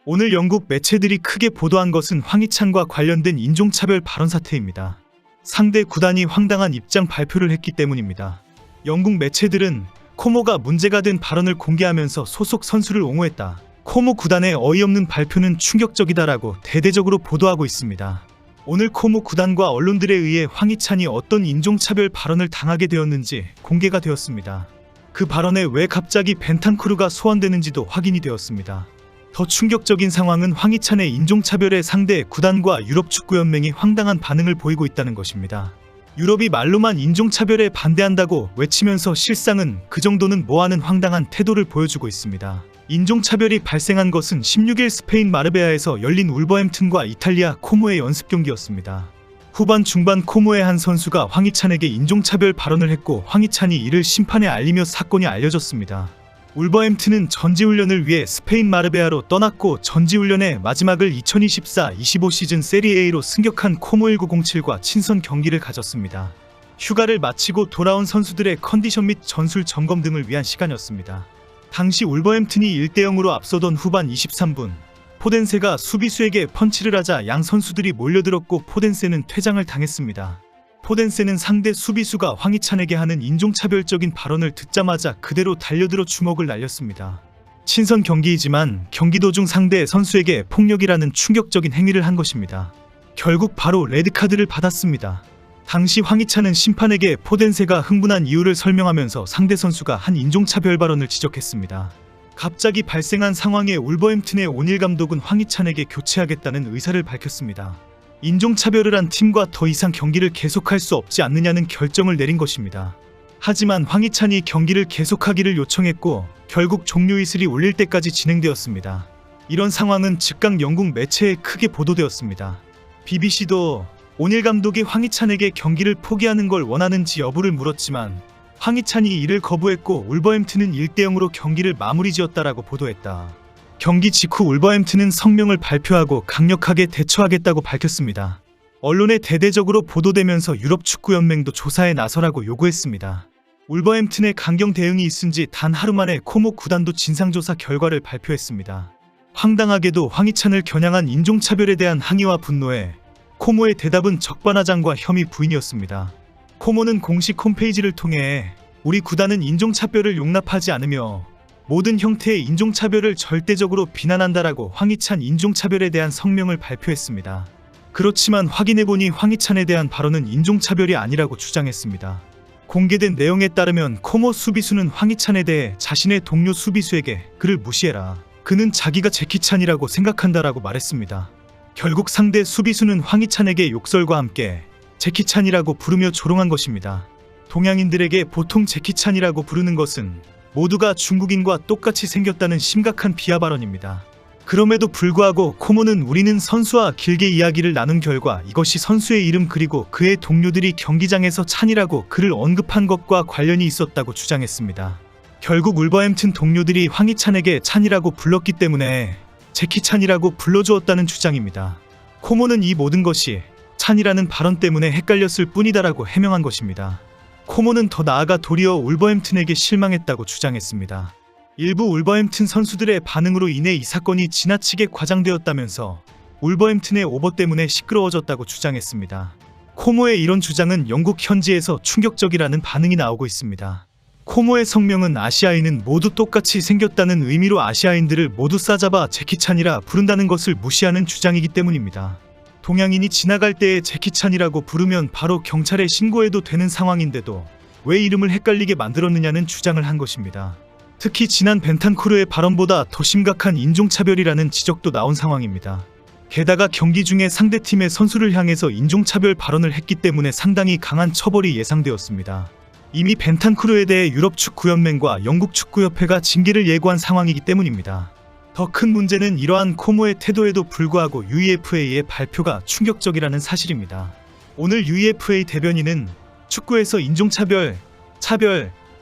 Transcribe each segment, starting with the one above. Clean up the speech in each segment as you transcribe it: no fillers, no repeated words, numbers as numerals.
오늘 영국 매체들이 크게 보도한 것은 황희찬과 관련된 인종차별 발언 사태입니다. 상대 구단이 황당한 입장 발표를 했기 때문입니다. 영국 매체들은 코모가 문제가 된 발언을 공개하면서 소속 선수를 옹호했다. 코모 구단의 어이없는 발표는 충격적이다라고 대대적으로 보도하고 있습니다. 오늘 코모 구단과 언론들에 의해 황희찬이 어떤 인종차별 발언을 당하게 되었는지 공개가 되었습니다. 그 발언에 왜 갑자기 벤탄쿠르가 소환되는지도 확인이 되었습니다. 더 충격적인 상황은 황희찬의 인종차별에 상대 구단과 유럽축구연맹이 황당한 반응을 보이고 있다는 것입니다. 유럽이 말로만 인종차별에 반대한다고 외치면서 실상은 그 정도는 뭐하는 황당한 태도를 보여주고 있습니다. 인종차별이 발생한 것은 16일 스페인 마르베아에서 열린 울버햄튼과 이탈리아 코모의 연습 경기였습니다. 후반 중반 코모의 한 선수가 황희찬에게 인종차별 발언을 했고 황희찬이 이를 심판에 알리며 사건이 알려졌습니다. 울버햄튼은 전지훈련을 위해 스페인 마르베아로 떠났고 전지훈련의 마지막을 2024-25 시즌 세리에A로 승격한 코모 1907과 친선 경기를 가졌습니다. 휴가를 마치고 돌아온 선수들의 컨디션 및 전술 점검 등을 위한 시간이었습니다. 당시 울버햄튼이 1대0으로 앞서던 후반 23분 포덴세가 수비수에게 펀치를 하자 양 선수들이 몰려들었고 포덴세는 퇴장을 당했습니다. 포덴세는 상대 수비수가 황희찬에게 하는 인종차별적인 발언을 듣자마자 그대로 달려들어 주먹을 날렸습니다. 친선 경기이지만 경기 도중 상대 선수에게 폭력이라는 충격적인 행위를 한 것입니다. 결국 바로 레드카드를 받았습니다. 당시 황희찬은 심판에게 포덴세가 흥분한 이유를 설명하면서 상대 선수가 한 인종차별 발언을 지적했습니다. 갑자기 발생한 상황에 울버햄튼의 오닐 감독은 황희찬에게 교체하겠다는 의사를 밝혔습니다. 인종차별을 한 팀과 더 이상 경기를 계속할 수 없지 않느냐는 결정을 내린 것입니다. 하지만 황희찬이 경기를 계속하기를 요청했고 결국 종료 이슬이 울릴 때까지 진행되었습니다. 이런 상황은 즉각 영국 매체에 크게 보도되었습니다. BBC도 오닐 감독이 황희찬에게 경기를 포기하는 걸 원하는지 여부를 물었지만 황희찬이 이를 거부했고 울버햄튼은 1대0으로 경기를 마무리 지었다라고 보도했다. 경기 직후 울버햄튼은 성명을 발표하고 강력하게 대처하겠다고 밝혔습니다. 언론에 대대적으로 보도되면서 유럽축구연맹도 조사에 나서라고 요구했습니다. 울버햄튼의 강경 대응이 있은 지 단 하루 만에 코모 구단도 진상조사 결과를 발표했습니다. 황당하게도 황희찬을 겨냥한 인종차별에 대한 항의와 분노에 코모의 대답은 적반하장과 혐의 부인이었습니다. 코모는 공식 홈페이지를 통해 우리 구단은 인종차별을 용납하지 않으며 모든 형태의 인종차별을 절대적으로 비난한다라고 황희찬 인종차별에 대한 성명을 발표했습니다. 그렇지만 확인해보니 황희찬에 대한 발언은 인종차별이 아니라고 주장했습니다. 공개된 내용에 따르면 코모 수비수는 황희찬에 대해 자신의 동료 수비수에게 그를 무시해라. 그는 자기가 제키찬이라고 생각한다라고 말했습니다. 결국 상대 수비수는 황희찬에게 욕설과 함께 제키찬이라고 부르며 조롱한 것입니다. 동양인들에게 보통 제키찬이라고 부르는 것은 모두가 중국인과 똑같이 생겼다는 심각한 비하 발언입니다. 그럼에도 불구하고 코모는 우리는 선수와 길게 이야기를 나눈 결과 이것이 선수의 이름 그리고 그의 동료들이 경기장에서 찬이라고 그를 언급한 것과 관련이 있었다고 주장했습니다. 결국 울버햄튼 동료들이 황희찬에게 찬이라고 불렀기 때문에 제키찬이라고 불러주었다는 주장입니다. 코모는 이 모든 것이 찬이라는 발언 때문에 헷갈렸을 뿐이다라고 해명한 것입니다. 코모는 더 나아가 도리어 울버햄튼에게 실망했다고 주장했습니다. 일부 울버햄튼 선수들의 반응으로 인해 이 사건이 지나치게 과장되었다면서 울버햄튼의 오버 때문에 시끄러워졌다고 주장했습니다. 코모의 이런 주장은 영국 현지에서 충격적이라는 반응이 나오고 있습니다. 코모의 성명은 아시아인은 모두 똑같이 생겼다는 의미로 아시아인들을 모두 싸잡아 제키찬이라 부른다는 것을 무시하는 주장이기 때문입니다. 동양인이 지나갈 때에 제키찬이라고 부르면 바로 경찰에 신고해도 되는 상황인데도 왜 이름을 헷갈리게 만들었느냐는 주장을 한 것입니다. 특히 지난 벤탄쿠르의 발언보다 더 심각한 인종차별이라는 지적도 나온 상황입니다. 게다가 경기 중에 상대팀의 선수를 향해서 인종차별 발언을 했기 때문에 상당히 강한 처벌이 예상되었습니다. 이미 벤탄쿠르에 대해 유럽축구연맹과 영국축구협회가 징계를 예고한 상황이기 때문입니다. 더 큰 문제는 이러한 코모의 태도에도 불구하고 UEFA의 발표가 충격적이라는 사실입니다. 오늘 UEFA 대변인은 축구에서 인종차별,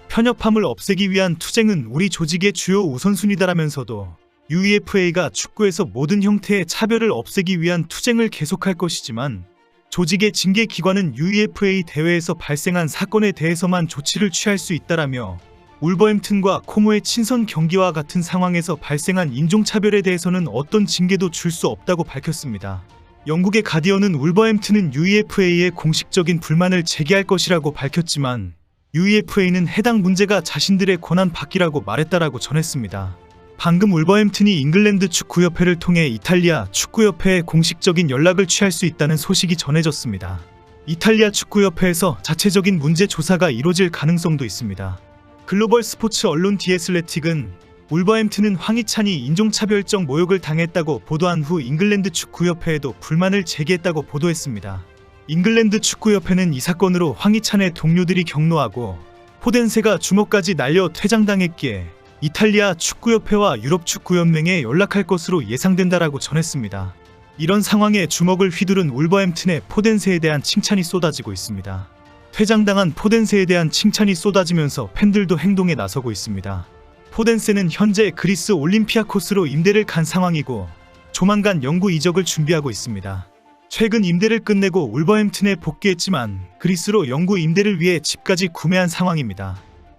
편협함을 없애기 위한 투쟁은 우리 조직의 주요 우선순위다라면서도 UEFA가 축구에서 모든 형태의 차별을 없애기 위한 투쟁을 계속할 것이지만 조직의 징계 기관은 UEFA 대회에서 발생한 사건에 대해서만 조치를 취할 수 있다라며 울버햄튼과 코모의 친선 경기와 같은 상황에서 발생한 인종차별에 대해서는 어떤 징계도 줄 수 없다고 밝혔습니다. 영국의 가디언은 울버햄튼은 UEFA에 공식적인 불만을 제기할 것이라고 밝혔지만 UEFA는 해당 문제가 자신들의 권한 밖이라고 말했다라고 전했습니다. 방금 울버햄튼이 잉글랜드 축구협회를 통해 이탈리아 축구협회에 공식적인 연락을 취할 수 있다는 소식이 전해졌습니다. 이탈리아 축구협회에서 자체적인 문제 조사가 이뤄질 가능성도 있습니다. 글로벌 스포츠 언론 디애슬레틱은 울버햄튼은 황희찬이 인종차별적 모욕을 당했다고 보도한 후 잉글랜드 축구협회에도 불만을 제기했다고 보도했습니다. 잉글랜드 축구협회는 이 사건으로 황희찬의 동료들이 경로하고 포덴세가 주먹까지 날려 퇴장당했기에 이탈리아 축구협회와 유럽축구연맹에 연락할 것으로 예상된다라고 전했습니다. 이런 상황에 주먹을 휘두른 울버햄튼의 포덴세에 대한 칭찬이 쏟아지고 있습니다. 퇴장당한 포덴세에 대한 칭찬이 쏟아지면서 팬들도 행동에 나서고 있습니다. 포덴세는 현재 그리스 올림피아코스로 임대를 간 상황이고 조만간 영구 이적을 준비하고 있습니다. 최근 임대를 끝내고 울버햄튼에 복귀했지만 그리스로 영구 임대를 위해 집까지 구매한 상황입니다.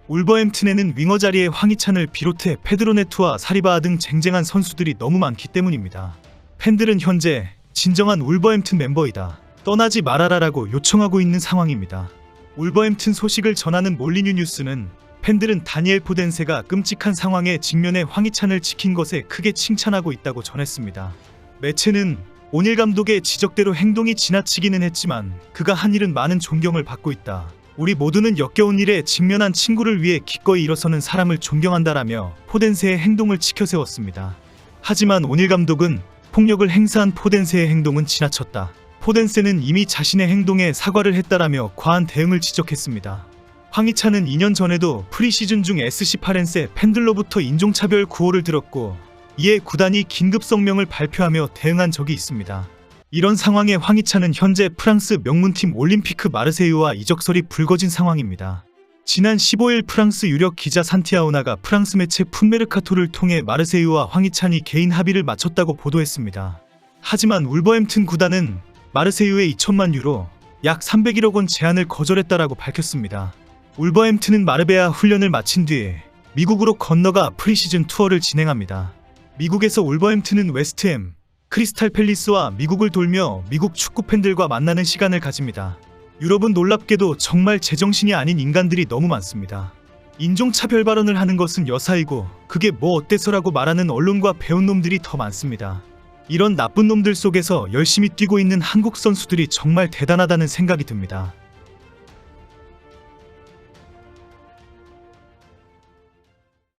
울버햄튼에는 윙어 자리에 황희찬을 비롯해 페드로네투와 사리바아 등 쟁쟁한 선수들이 너무 많기 때문입니다. 팬들은 현재 진정한 울버햄튼 멤버이다, 떠나지 말아라라고 요청하고 있는 상황입니다. 울버햄튼 소식을 전하는 몰리뉴 뉴스는 팬들은 다니엘 포덴세가 끔찍한 상황에 직면해 황희찬을 지킨 것에 크게 칭찬하고 있다고 전했습니다. 매체는 오닐 감독의 지적대로 행동이 지나치기는 했지만 그가 한 일은 많은 존경을 받고 있다. 우리 모두는 역겨운 일에 직면한 친구를 위해 기꺼이 일어서는 사람을 존경한다라며 포덴세의 행동을 치켜세웠습니다. 하지만 오닐 감독은 폭력을 행사한 포덴세의 행동은 지나쳤다. 포덴세는 이미 자신의 행동에 사과를 했다라며 과한 대응을 지적했습니다. 황희찬은 2년 전에도 프리시즌 중 SC8렌세 팬들로부터 인종차별 구호를 들었고 이에 구단이 긴급 성명을 발표하며 대응한 적이 있습니다. 이런 상황에 황희찬은 현재 프랑스 명문팀 올림피크 마르세유와 이적설이 불거진 상황입니다. 지난 15일 프랑스 유력 기자 산티아오나가 프랑스 매체 풋메르카토를 통해 마르세유와 황희찬이 개인 합의를 마쳤다고 보도했습니다. 하지만 울버햄튼 구단은 마르세유의 2천만 유로, 약 301억 원 제안을 거절했다라고 밝혔습니다. 울버햄튼은 마르베아 훈련을 마친 뒤에 미국으로 건너가 프리시즌 투어를 진행합니다. 미국에서 울버햄튼은 웨스트햄, 크리스탈 팰리스와 미국을 돌며 미국 축구 팬들과 만나는 시간을 가집니다. 유럽은 놀랍게도 정말 제정신이 아닌 인간들이 너무 많습니다. 인종차별 발언을 하는 것은 여사이고 그게 뭐 어때서라고 말하는 언론과 배운 놈들이 더 많습니다. 이런 나쁜 놈들 속에서 열심히 뛰고 있는 한국 선수들이 정말 대단하다는 생각이 듭니다.